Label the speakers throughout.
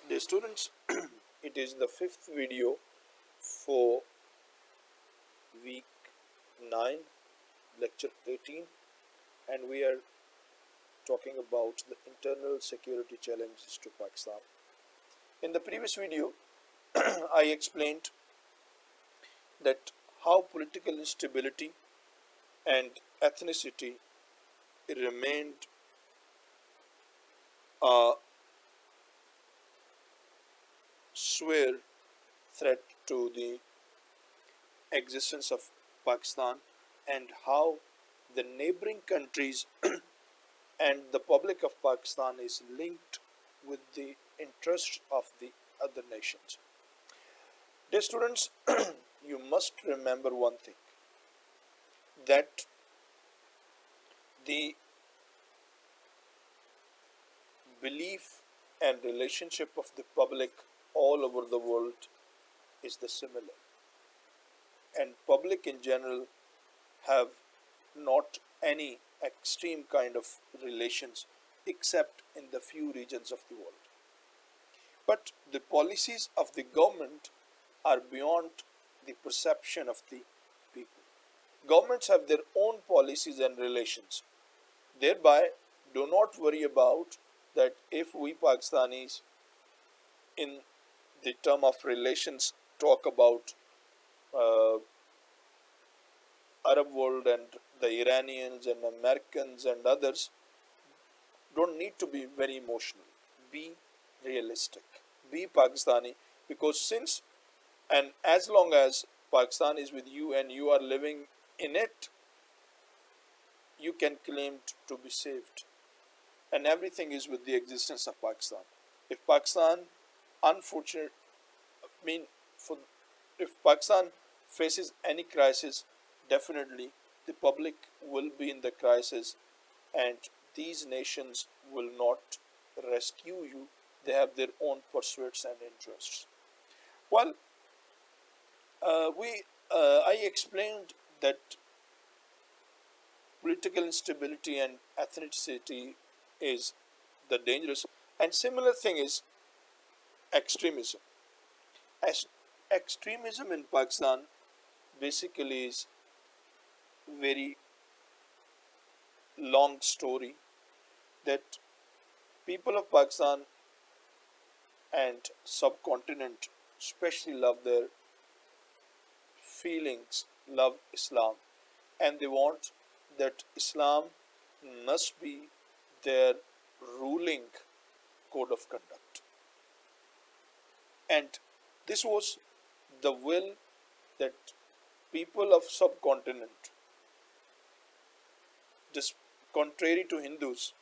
Speaker 1: Dear students, it is the fifth video for week 9, lecture 18, and we are talking about the internal security challenges to Pakistan. In the previous video, I explained that how political instability and ethnicity remained a severe threat to the existence of Pakistan, and how the neighboring countries and the public of Pakistan is linked with the interests of the other nations. Dear students, you must remember one thing, that the belief and relationship of the public all over the world is the similar, and public in general have not any extreme kind of relations except in the few regions of the world. But the policies of the government are beyond the perception of the people. Governments have their own policies and relations. Thereby, do not worry about that if we Pakistanis, in the term of relations, talk about uh, Arab world and the Iranians and Americans and others, don't need to be very emotional. Be realistic. Be Pakistani, because since and as long as Pakistan is with you and you are living in it, you can claim to be saved. And everything is with the existence of Pakistan. If Pakistan, unfortunate, I mean, for if Pakistan faces any crisis, definitely the public will be in the crisis, and these nations will not rescue you. They have their own pursuits and interests. Well, we I explained that political instability and ethnicity is the dangerous, and similar thing is extremism. As extremism in Pakistan basically is very long story, that people of Pakistan and subcontinent especially love their feelings, love Islam, and they want that Islam must be their ruling code of conduct. And this was the will that people of subcontinent, just contrary to Hindus,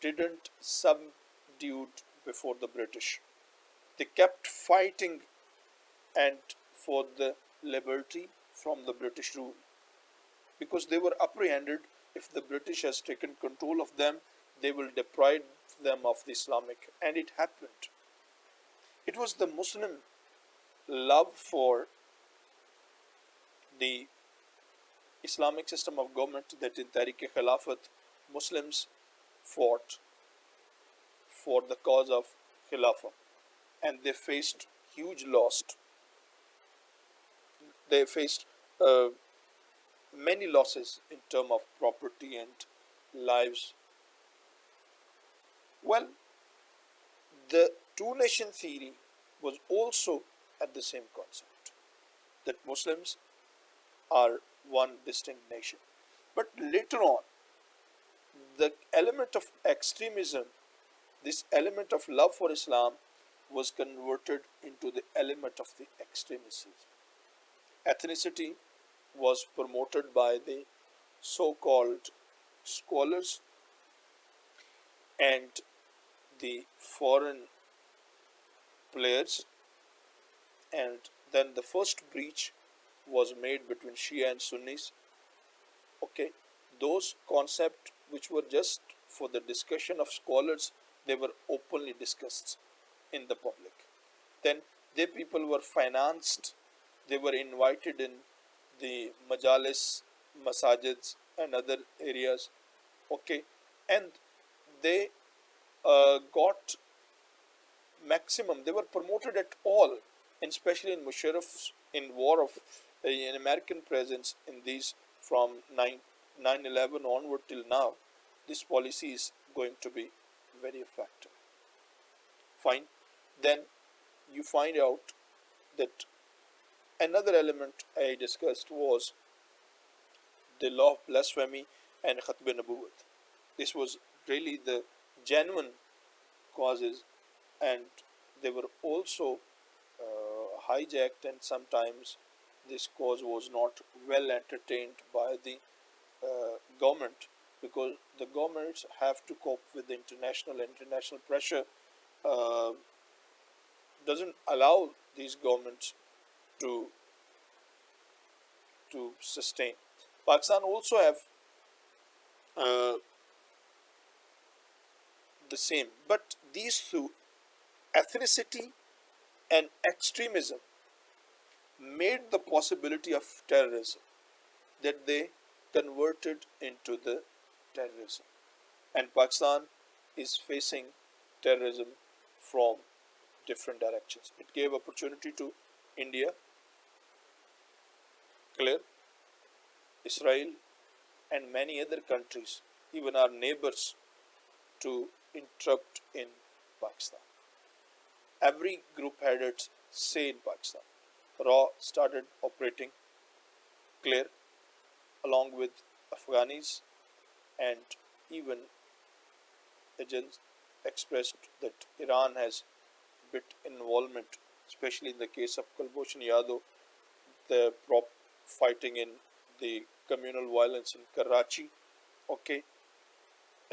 Speaker 1: didn't subdue before the British. They kept fighting and for the liberty from the British rule, because they were apprehended if the British has taken control of them, they will deprive them of the Islamic, and it happened. It was the Muslim love for the Islamic system of government that in Tehreek-e-Khilafat Muslims fought for the cause of Khilafah, and they faced huge loss. They faced many losses in terms of property and lives. Well, the two nation theory was also at the same concept, that Muslims are one distinct nation. But later on, the element of extremism, this element of love for Islam, was converted into the element of the extremism. Ethnicity was promoted by the so called scholars and the foreign players, and then the first breach was made between Shia and Sunnis. Okay, those concepts which were just for the discussion of scholars, they were openly discussed in the public. Then they people were financed, they were invited in the majalis, masajids, and other areas. Okay, and they got maximum. They were promoted at all, and especially in Musharraf's in war of in American presence in these from 9/11 onward till now. This policy is going to be very effective. Fine. Then you find out that another element I discussed was the law of blasphemy and Khatb Nabuwat. This was really the genuine causes, and they were also hijacked, and sometimes this cause was not well entertained by the government, because the governments have to cope with the international pressure uh, doesn't allow these governments to sustain. Pakistan also have uh, the same, but these two, ethnicity and extremism, made the possibility of terrorism that they converted into the terrorism. And Pakistan is facing terrorism from different directions. It gave opportunity to India, clear, Israel, and many other countries, even our neighbors, to interrupt in Pakistan. Every group had its say in Pakistan. RAW started operating, clear, along with Afghanis, and even agents expressed that Iran has bit involvement, especially in the case of Kulbhushan Yadav, the prop fighting in the communal violence in Karachi, okay,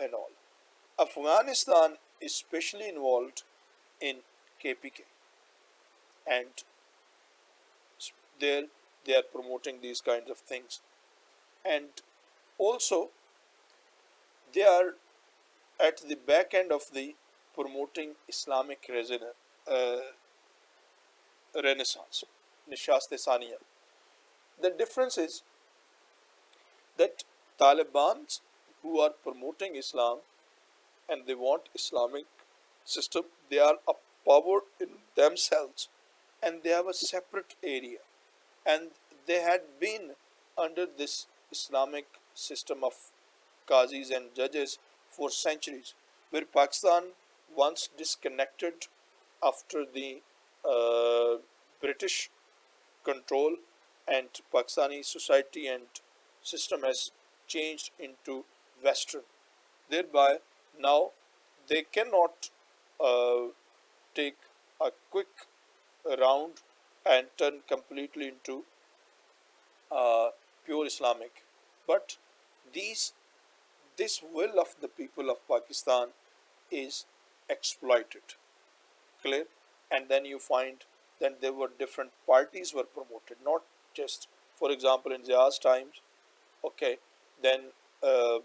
Speaker 1: and all. Afghanistan is especially involved in KPK, and there they are promoting these kinds of things, and also they are at the back end of the promoting Islamic renaissance, Nishast Saniya. The difference is that Taliban, who are promoting Islam and they want Islamic system, they are a power in themselves, and they have a separate area, and they had been under this Islamic system of qazis and judges for centuries, where Pakistan once disconnected after the uh, British control, and Pakistani society and system has changed into Western. Thereby, now they cannot uh, take a quick round and turn completely into uh, pure Islamic. But these this will of the people of Pakistan is exploited. Clear? And then you find that there were different parties were promoted, not just, for example, in Zia's times, okay, then uh,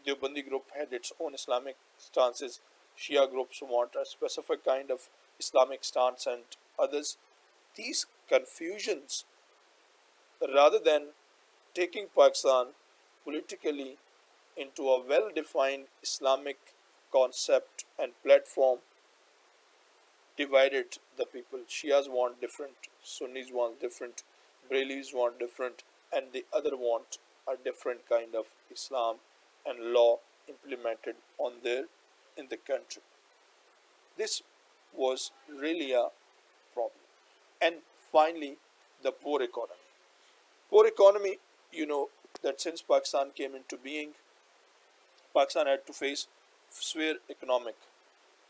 Speaker 1: Deobandi group had its own Islamic stances, Shia groups want a specific kind of Islamic stance, and others. These confusions, rather than taking Pakistan politically into a well defined Islamic concept and platform, divided the people. Shias want different, Sunnis want different, Brahmins want different, and the other want a different kind of Islam and law implemented on their in the country. This was really a problem. And finally, the poor economy. Poor economy, you know that since Pakistan came into being, Pakistan had to face severe economic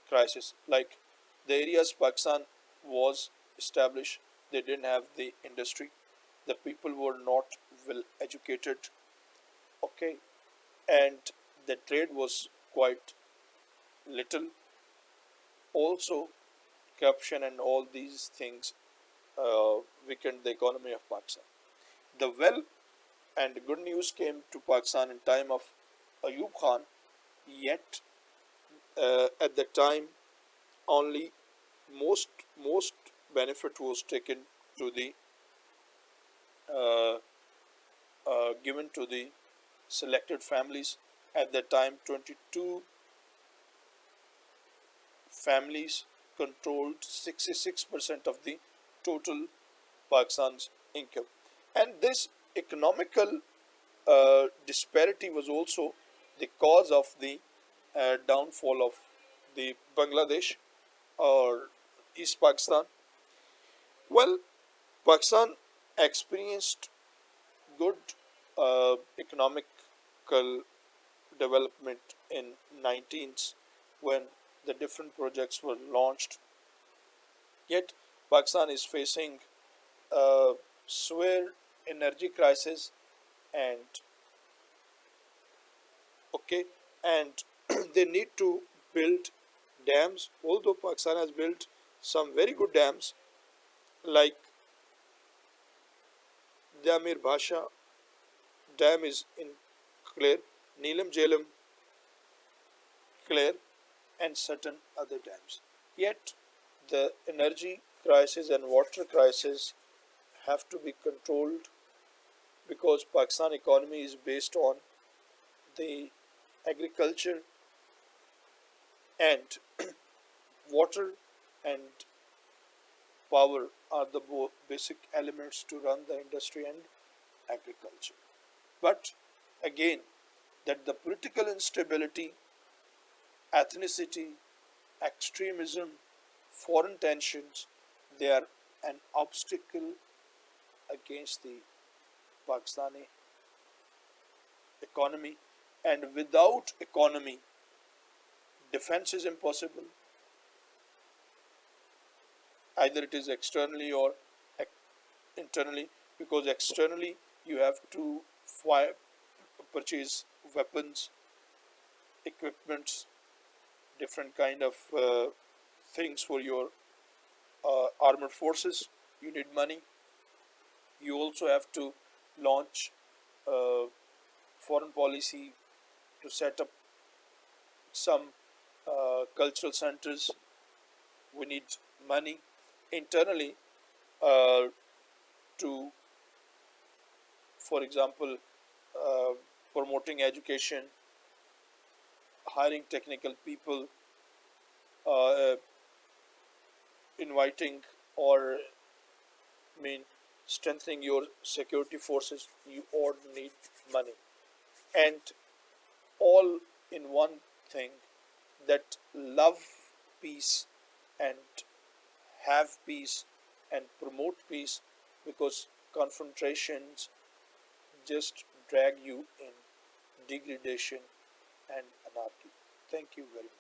Speaker 1: crisis. Like the areas Pakistan was established, they didn't have the industry. The people were not well educated, okay, and the trade was quite little. Also, corruption and all these things weakened the economy of Pakistan. The well and good news came to Pakistan in time of Ayub Khan, yet at the time only most most benefit was taken to the uh, given to the selected families. At that time, 22 families controlled 66% of the total Pakistan's income. And this economical disparity was also the cause of the downfall of the Bangladesh or East Pakistan. Well, Pakistan experienced good economical development in 19s when the different projects were launched. Yet Pakistan is facing a severe energy crisis and okay, and they need to build dams. Although Pakistan has built some very good dams like the Amir Bhasha Dam is in Clare, Neelam Jhelum Clare, and certain other dams. Yet the energy crisis and water crisis have to be controlled because Pakistan economy is based on the agriculture and water and power are the basic elements to run the industry and agriculture. But again, that the political instability, ethnicity, extremism, foreign tensions, they are an obstacle against the Pakistani economy. And without economy, defense is impossible. Either it is externally or internally, because externally you have to fire, purchase weapons, equipments, different kind of things for your armed forces. You need money. You also have to launch foreign policy to set up some cultural centers. We need money internally uh, to, for example, uh, promoting education, hiring technical people, uh, inviting or mean strengthening your security forces. You all need money, and all in one thing, that love peace and have peace and promote peace, because confrontations just drag you in degradation and anarchy. Thank you very much.